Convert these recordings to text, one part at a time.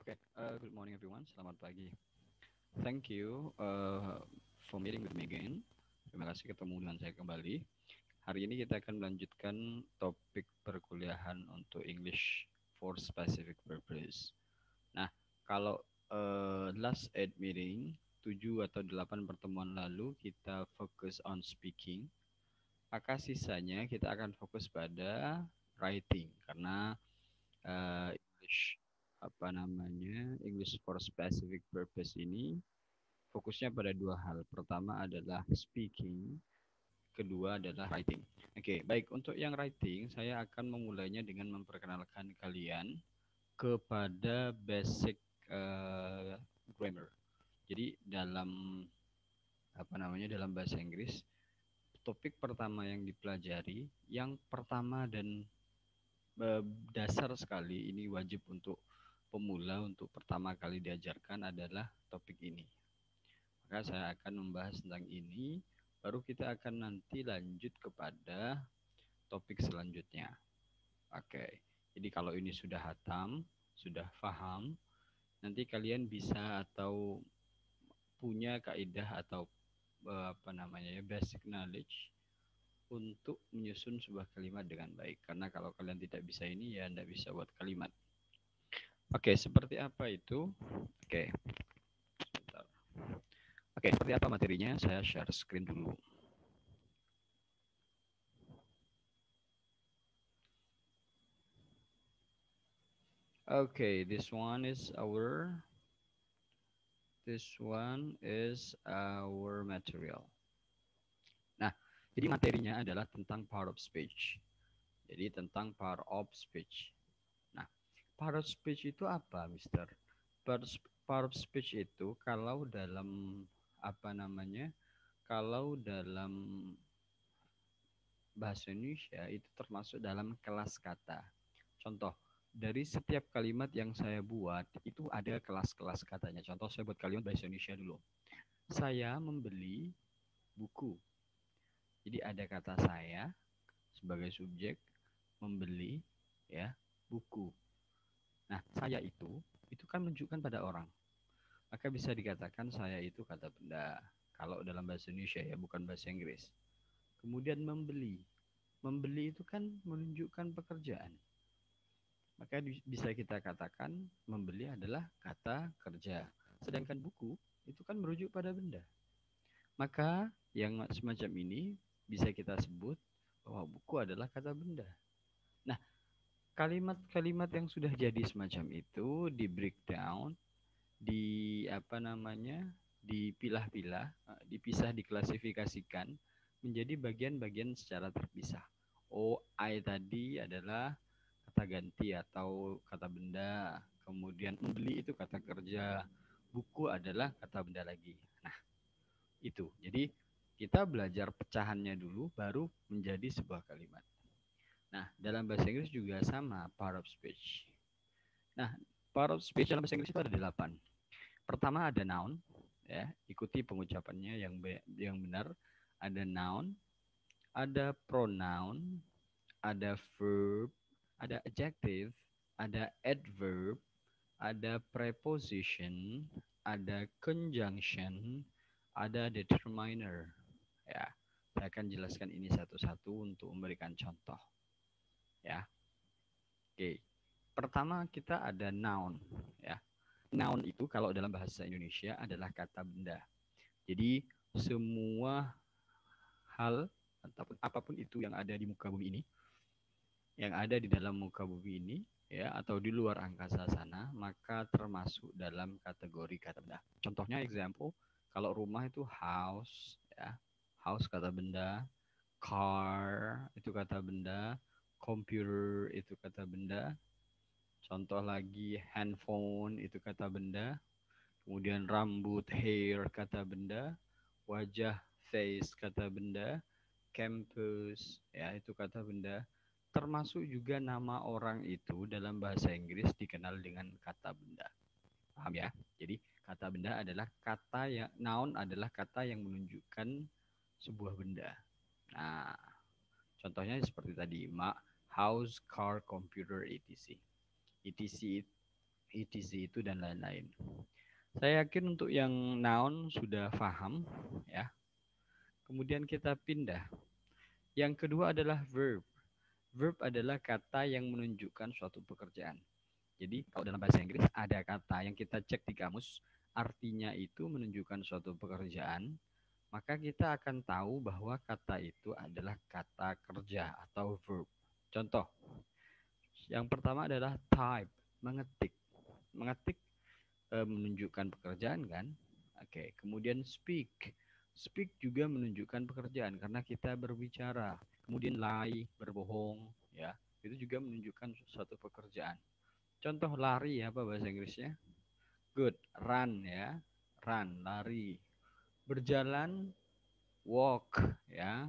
Okay, good morning everyone. Selamat pagi. Thank you for meeting with me again. Terima kasih ketemu dengan saya kembali. Hari ini kita akan melanjutkan topik perkuliahan untuk English for Specific Purpose. Nah, kalau last 8 meeting, 7 atau 8 pertemuan lalu kita fokus on speaking, maka sisanya kita akan fokus pada writing karena English English for specific purpose ini fokusnya pada dua hal. Pertama adalah speaking, kedua adalah writing. Oke, baik, untuk yang writing saya akan memulainya dengan memperkenalkan kalian kepada basic grammar. Jadi dalam bahasa Inggris, topik pertama yang dipelajari, yang pertama dan dasar sekali, ini wajib untuk pemula untuk pertama kali diajarkan adalah topik ini. Maka saya akan membahas tentang ini, baru kita akan nanti lanjut kepada topik selanjutnya. Oke, jadi kalau ini sudah hatam, sudah paham, nanti kalian bisa atau punya kaidah atau basic knowledge untuk menyusun sebuah kalimat dengan baik. Karena kalau kalian tidak bisa ini, ya tidak bisa buat kalimat. Oke, seperti apa itu? Oke, sebentar. Oke, seperti apa materinya? Saya share screen dulu. Okay, this one is our material. Nah, jadi materinya adalah tentang part of speech. Jadi tentang part of speech. Nah, part of speech itu apa, Mister? Part of speech itu kalau dalam kalau dalam bahasa Indonesia itu termasuk dalam kelas kata. Contoh, dari setiap kalimat yang saya buat itu ada kelas-kelas katanya. Contoh, saya buat kalimat bahasa Indonesia dulu. Saya membeli buku. Jadi ada kata saya sebagai subjek, membeli ya buku. Nah, saya itu kan menunjukkan pada orang. Maka bisa dikatakan saya itu kata benda. Kalau dalam bahasa Indonesia ya, bukan bahasa Inggris. Kemudian membeli. Membeli itu kan menunjukkan pekerjaan. Maka bisa kita katakan membeli adalah kata kerja. Sedangkan buku itu kan merujuk pada benda. Maka yang semacam ini bisa kita sebut bahwa buku adalah kata benda. Nah, kalimat-kalimat yang sudah jadi semacam itu di breakdown, dipilah-pilah, dipisah, diklasifikasikan menjadi bagian-bagian secara terpisah. I tadi adalah kata ganti atau kata benda, kemudian membeli itu kata kerja, buku adalah kata benda lagi. Nah, itu. Jadi kita belajar pecahannya dulu baru menjadi sebuah kalimat. Nah, dalam bahasa Inggris juga sama, part of speech. Nah, part of speech dalam bahasa Inggris itu ada 8. Pertama ada noun, ya, ikuti pengucapannya yang benar. Ada noun, ada pronoun, ada verb, ada adjective, ada adverb, ada preposition, ada conjunction, ada determiner. Ya, saya akan jelaskan ini satu-satu untuk memberikan contoh. Ya, oke. Pertama kita ada noun. Ya, noun itu kalau dalam bahasa Indonesia adalah kata benda. Jadi semua hal ataupun apapun itu yang ada di muka bumi ini, yang ada di dalam muka bumi ini, ya, atau di luar angkasa sana, maka termasuk dalam kategori kata benda. Contohnya example, kalau rumah itu house, ya, house kata benda, car itu kata benda, computer itu kata benda. Contoh lagi handphone itu kata benda, kemudian rambut hair kata benda, wajah face kata benda, campus ya itu kata benda, termasuk juga nama orang itu dalam bahasa Inggris dikenal dengan kata benda. Paham ya? Jadi kata benda adalah kata yang, noun adalah kata yang menunjukkan sebuah benda. Nah, contohnya seperti tadi, house, car, computer, etc. etc etc. itu dan lain-lain. Saya yakin untuk yang noun sudah paham ya. Kemudian kita pindah. Yang kedua adalah verb. Verb adalah kata yang menunjukkan suatu pekerjaan. Jadi kalau dalam bahasa Inggris ada kata yang kita cek di kamus, artinya itu menunjukkan suatu pekerjaan, maka kita akan tahu bahwa kata itu adalah kata kerja atau verb. Contoh, yang pertama adalah type, mengetik. Mengetik menunjukkan pekerjaan kan? Oke, kemudian speak. Speak juga menunjukkan pekerjaan karena kita berbicara. Kemudian lie, berbohong, ya. Itu juga menunjukkan suatu pekerjaan. Contoh lari apa bahasa Inggrisnya? Good, run ya. Run, lari. Berjalan, walk ya.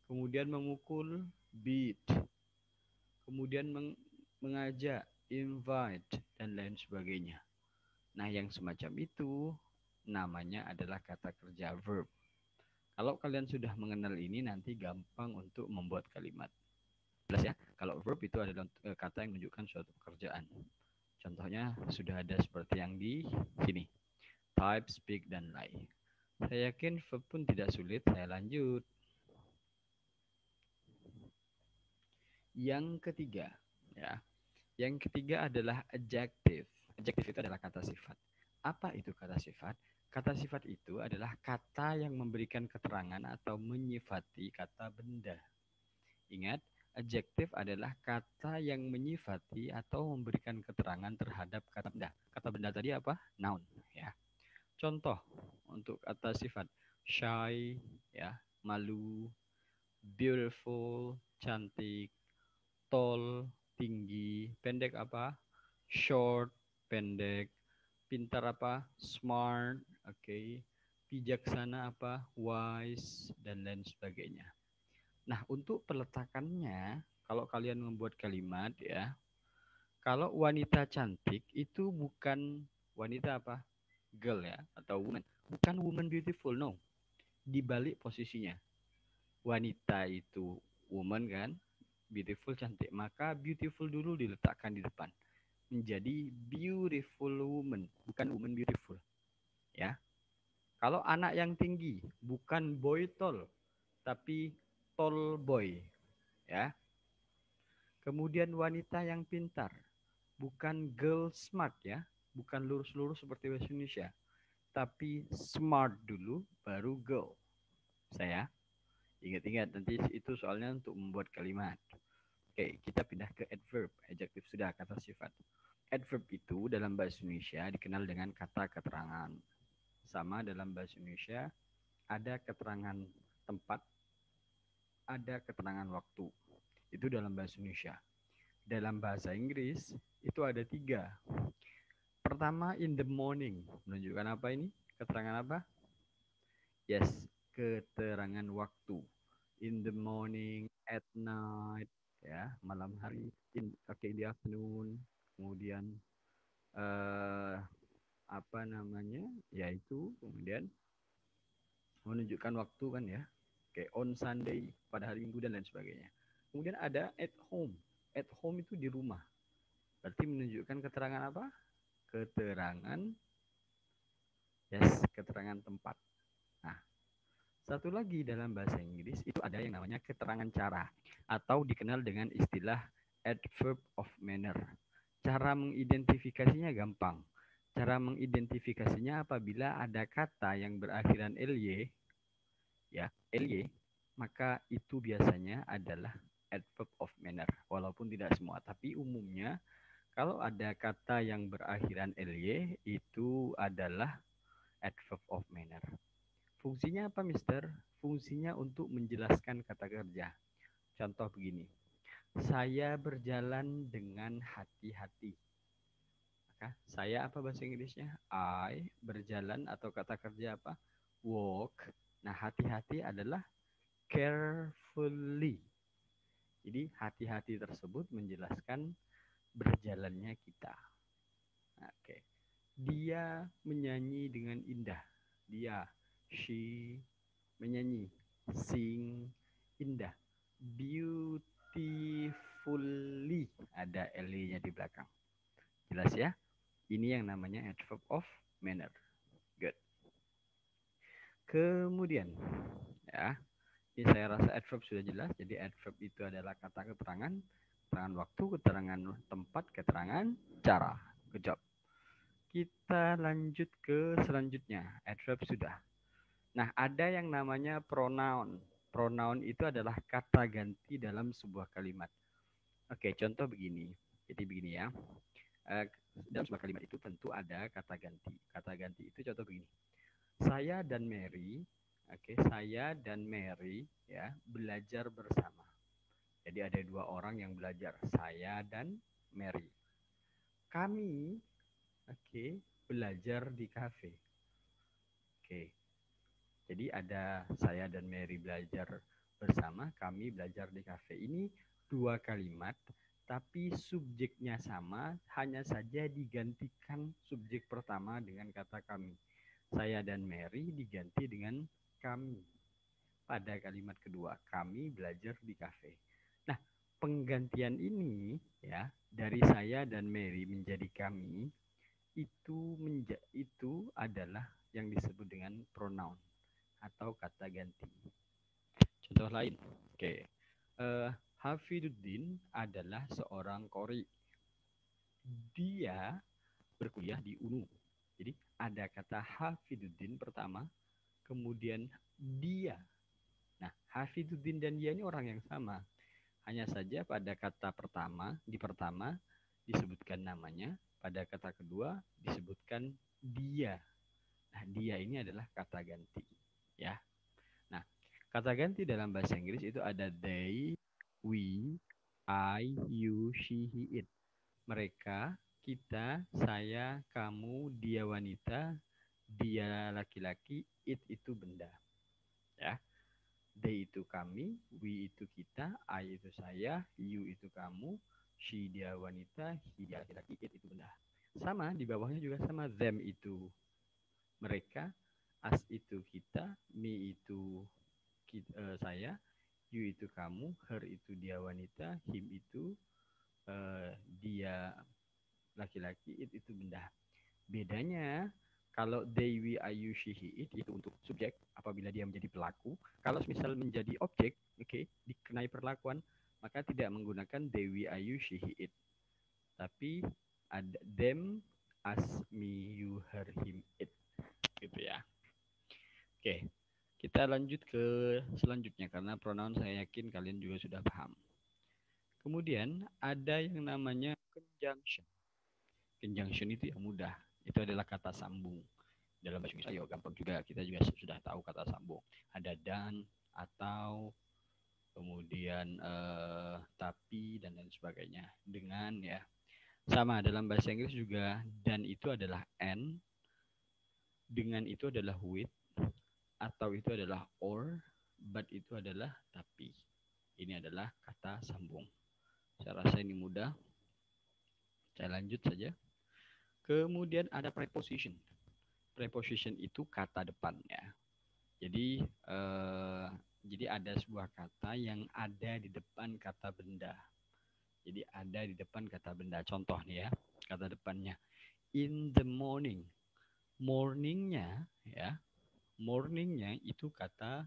Kemudian memukul, beat. Kemudian mengajak, invite dan lain sebagainya. Nah, yang semacam itu namanya adalah kata kerja verb. Kalau kalian sudah mengenal ini, nanti gampang untuk membuat kalimat. Jelas ya, kalau verb itu adalah kata yang menunjukkan suatu pekerjaan. Contohnya sudah ada seperti yang di sini. Type, speak, dan lie. Saya yakin verb pun tidak sulit, saya lanjut. Yang ketiga, ya. Yang ketiga adalah adjective. Adjective itu adalah kata sifat. Apa itu kata sifat? Kata sifat itu adalah kata yang memberikan keterangan atau menyifati kata benda. Ingat, adjektif adalah kata yang menyifati atau memberikan keterangan terhadap kata benda. Kata benda tadi apa? Noun, ya. Contoh untuk kata sifat shy, ya, malu, beautiful, cantik, tall, tinggi, pendek apa? Short, pendek, pintar apa? Smart, oke. Okay. Bijaksana apa? Wise, dan lain sebagainya. Nah, untuk peletakannya, kalau kalian membuat kalimat ya, kalau wanita cantik itu bukan wanita apa? Girl ya, atau woman. Bukan woman beautiful, no. Dibalik posisinya. Wanita itu woman kan, beautiful cantik. Maka beautiful dulu diletakkan di depan. Menjadi beautiful woman, bukan woman beautiful. Ya. Kalau anak yang tinggi, bukan boy tall, tapi tall boy. Ya. Kemudian wanita yang pintar, bukan girl smart ya, bukan lurus-lurus seperti bahasa Indonesia, tapi smart dulu baru girl. Saya ingat-ingat nanti itu soalnya untuk membuat kalimat. Oke, kita pindah ke adverb. Adjektif sudah, kata sifat. Adverb itu dalam bahasa Indonesia dikenal dengan kata keterangan. Sama dalam bahasa Indonesia ada keterangan tempat, ada keterangan waktu. Itu dalam bahasa Indonesia. Dalam bahasa Inggris itu ada 3. Pertama, in the morning. Menunjukkan apa ini? Keterangan apa? Yes, keterangan waktu. In the morning, at night, ya, malam hari, in the afternoon. Kemudian apa namanya? Yaitu kemudian menunjukkan waktu kan ya. Kayak on Sunday, pada hari Minggu dan lain sebagainya. Kemudian ada at home. At home itu di rumah. Berarti menunjukkan keterangan apa? Keterangan, yes, keterangan tempat. Nah, satu lagi dalam bahasa Inggris itu ada yang namanya keterangan cara atau dikenal dengan istilah adverb of manner. Cara mengidentifikasinya gampang. Cara mengidentifikasinya apabila ada kata yang berakhiran ly, ya, ly, maka itu biasanya adalah adverb of manner. Walaupun tidak semua, tapi umumnya kalau ada kata yang berakhiran ly itu adalah adverb of manner. Fungsinya apa, Mister? Fungsinya untuk menjelaskan kata kerja. Contoh begini. Saya berjalan dengan hati-hati. Maka saya apa bahasa Inggrisnya? I berjalan atau kata kerja apa? Walk. Nah, hati-hati adalah carefully. Jadi hati-hati tersebut menjelaskan berjalannya kita. Oke. Dia menyanyi dengan indah. Dia, she, menyanyi, sing, indah, beautifully, ada L-nya di belakang. Jelas ya? Ini yang namanya adverb of manner. Good. Kemudian, ya, ini saya rasa adverb sudah jelas. Jadi adverb itu adalah kata keterangan, keterangan waktu, keterangan tempat, keterangan cara. Good job. Kita lanjut ke selanjutnya. Adverb sudah. Nah, ada yang namanya pronoun. Pronoun itu adalah kata ganti dalam sebuah kalimat. Oke, contoh begini. Jadi begini ya. Dalam sebuah kalimat itu tentu ada kata ganti. Kata ganti itu contoh begini. Saya dan Mary, saya dan Mary ya belajar bersama. Jadi ada dua orang yang belajar, saya dan Mary. Kami, belajar di kafe. Jadi ada saya dan Mary belajar bersama, kami belajar di kafe. Ini dua kalimat, tapi subjeknya sama, hanya saja digantikan subjek pertama dengan kata kami. Saya dan Mary diganti dengan kami. Pada kalimat kedua, kami belajar di kafe. Nah, penggantian ini ya dari saya dan Mary menjadi kami itu adalah yang disebut dengan pronoun atau kata ganti. Contoh lain, Hafiduddin adalah seorang qori. Dia berkuliah di UNU. Jadi ada kata Hafiduddin pertama, kemudian dia. Nah, Hafiduddin dan dia ini orang yang sama. Hanya saja pada kata pertama disebutkan namanya, pada kata kedua disebutkan dia. Nah, dia ini adalah kata ganti, ya. Nah, kata ganti dalam bahasa Inggris itu ada they, we, I, you, she, he, it. Mereka, kita, saya, kamu, dia wanita, dia laki-laki, it itu benda. Ya. They itu kami, we itu kita, I itu saya, you itu kamu, she dia wanita, he dia laki-laki, it itu benda. Sama, di bawahnya juga sama, them itu mereka, us itu kita, me itu saya, you itu kamu, her itu dia wanita, him itu dia laki-laki, it itu benda. Bedanya kalau they, we, I, you, she, he, it itu untuk subjek apabila dia menjadi pelaku. Kalau misal menjadi objek, dikenai perlakuan, maka tidak menggunakan they, we, I, you, she, he, it. Tapi ada them, us, me, you, her, him, it. Gitu ya. Oke, kita lanjut ke selanjutnya karena pronoun saya yakin kalian juga sudah paham. Kemudian ada yang namanya conjunction. Conjunction itu yang mudah. Itu adalah kata sambung. Dalam bahasa Inggris, ayo gampang juga. Kita juga sudah tahu kata sambung. Ada dan, atau, kemudian tapi, dan lain sebagainya. Dengan ya. Sama dalam bahasa Inggris juga, dan itu adalah and, dengan itu adalah with, atau itu adalah or, but itu adalah tapi. Ini adalah kata sambung. Saya rasa ini mudah. Saya lanjut saja. Kemudian ada preposition. Preposition itu kata depan ya. Jadi ada sebuah kata yang ada di depan kata benda. Jadi ada di depan kata benda. Contoh nih ya, kata depannya in the morning. Morningnya ya, morningnya itu kata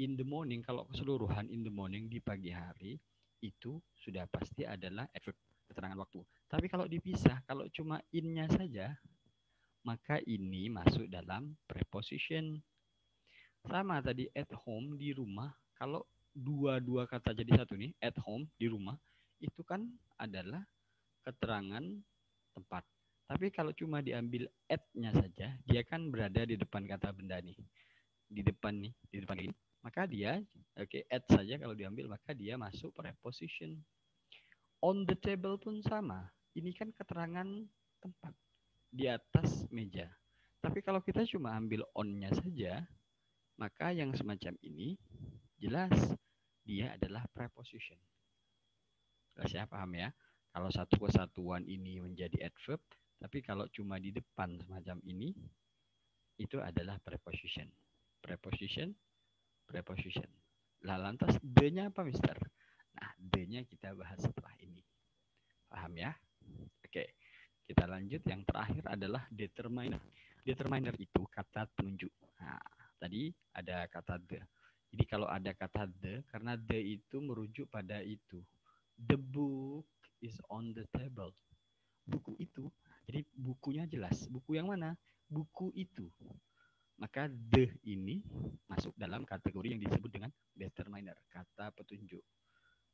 in the morning. Kalau keseluruhan in the morning di pagi hari itu sudah pasti adalah adverb, keterangan waktu. Tapi kalau dipisah, kalau cuma in-nya saja, maka ini masuk dalam preposition. Sama tadi at home di rumah, kalau dua kata jadi satu nih, at home di rumah, itu kan adalah keterangan tempat. Tapi kalau cuma diambil at-nya saja, dia kan berada di depan kata benda nih. Di depan ini. Maka dia, at saja kalau diambil, maka dia masuk preposition. On the table pun sama. Ini kan keterangan tempat di atas meja. Tapi kalau kita cuma ambil on-nya saja, maka yang semacam ini jelas dia adalah preposition. Jelas ya, paham ya? Kalau satu kesatuan ini menjadi adverb, tapi kalau cuma di depan semacam ini, itu adalah preposition. Preposition, preposition. Lah lantas the-nya apa, Mister? Nah, the-nya kita bahas setelah ini. Paham ya? Oke. Kita lanjut, yang terakhir adalah determiner. Determiner itu kata penunjuk. Nah, tadi ada kata the. Jadi kalau ada kata the, karena the itu merujuk pada itu. The book is on the table. Buku itu. Jadi bukunya jelas. Buku yang mana? Buku itu. Maka the ini masuk dalam kategori yang disebut dengan determiner, kata petunjuk.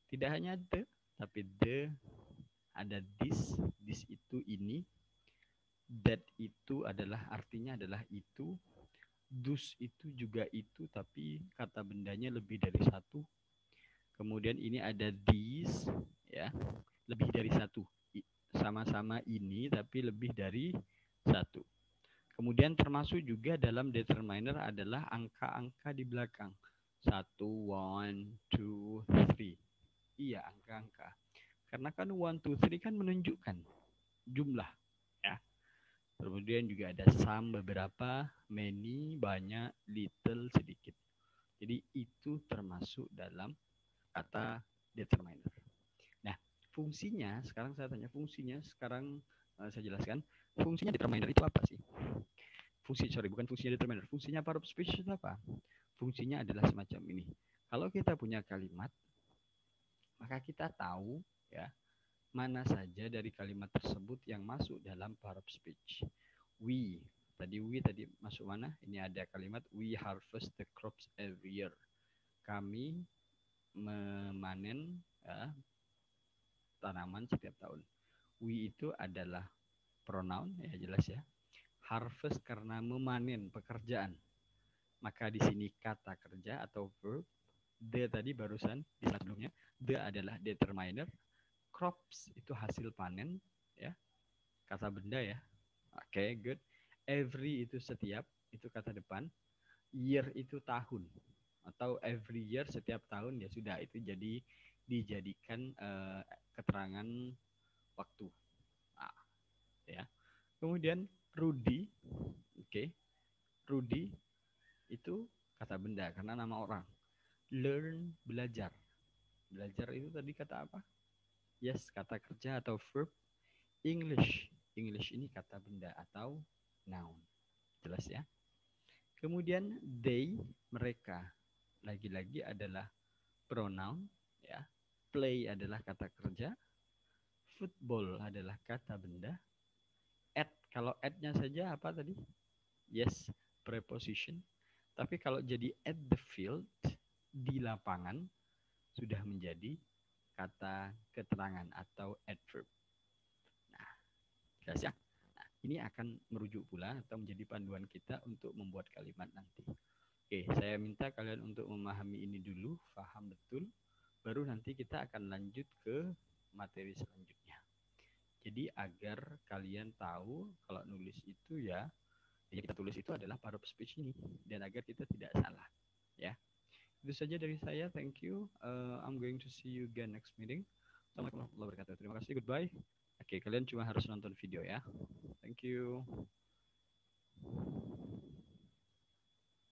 Tidak hanya the, tapi the, ada this itu ini, that itu adalah artinya adalah itu, those itu juga itu, tapi kata bendanya lebih dari satu. Kemudian ini ada these, ya, lebih dari satu. Sama-sama ini, tapi lebih dari satu. Kemudian termasuk juga dalam determiner adalah angka-angka di belakang. 1, 1, 2, 3. Iya, angka-angka. Karena kan 1, 2, 3 kan menunjukkan jumlah. Ya. Kemudian juga ada some, beberapa, many, banyak, little, sedikit. Jadi itu termasuk dalam kata determiner. Nah, fungsinya, sekarang saya tanya fungsinya, sekarang saya jelaskan. Fungsinya determiner itu apa sih? Bukan fungsinya determiner. Fungsinya verb speech itu apa? Fungsinya adalah semacam ini. Kalau kita punya kalimat, maka kita tahu ya mana saja dari kalimat tersebut yang masuk dalam verb speech. We tadi masuk mana? Ini ada kalimat we harvest the crops every year. Kami memanen ya, tanaman setiap tahun. We itu adalah pronoun ya jelas ya. Harvest karena memanen pekerjaan. Maka di sini kata kerja atau verb. The tadi barusan di slide sebelumnya. The adalah determiner. Crops itu hasil panen ya. Kata benda ya. Oke, good. Every itu setiap, itu kata depan. Year itu tahun. Atau every year setiap tahun ya sudah itu jadi dijadikan keterangan waktu. Nah, ya. Kemudian Rudy, oke. Rudy itu kata benda karena nama orang. Learn, belajar. Belajar itu tadi kata apa? Yes, kata kerja atau verb. English. English ini kata benda atau noun. Jelas ya? Kemudian they, mereka. Lagi-lagi adalah pronoun ya. Play adalah kata kerja. Football adalah kata benda. At, kalau at-nya saja apa tadi? Yes, preposition. Tapi kalau jadi at the field, di lapangan, sudah menjadi kata keterangan atau adverb. Nah, jelas ya? Nah, ini akan merujuk pula atau menjadi panduan kita untuk membuat kalimat nanti. Oke, saya minta kalian untuk memahami ini dulu, paham betul, baru nanti kita akan lanjut ke materi selanjutnya. Jadi agar kalian tahu kalau nulis itu ya, yang kita tulis itu adalah verb speech ini, dan agar kita tidak salah. Ya, itu saja dari saya. Thank you. I'm going to see you again next meeting. Assalamualaikum warahmatullahi wabarakatuh. Terima kasih. Goodbye. Oke, kalian cuma harus nonton video ya. Thank you.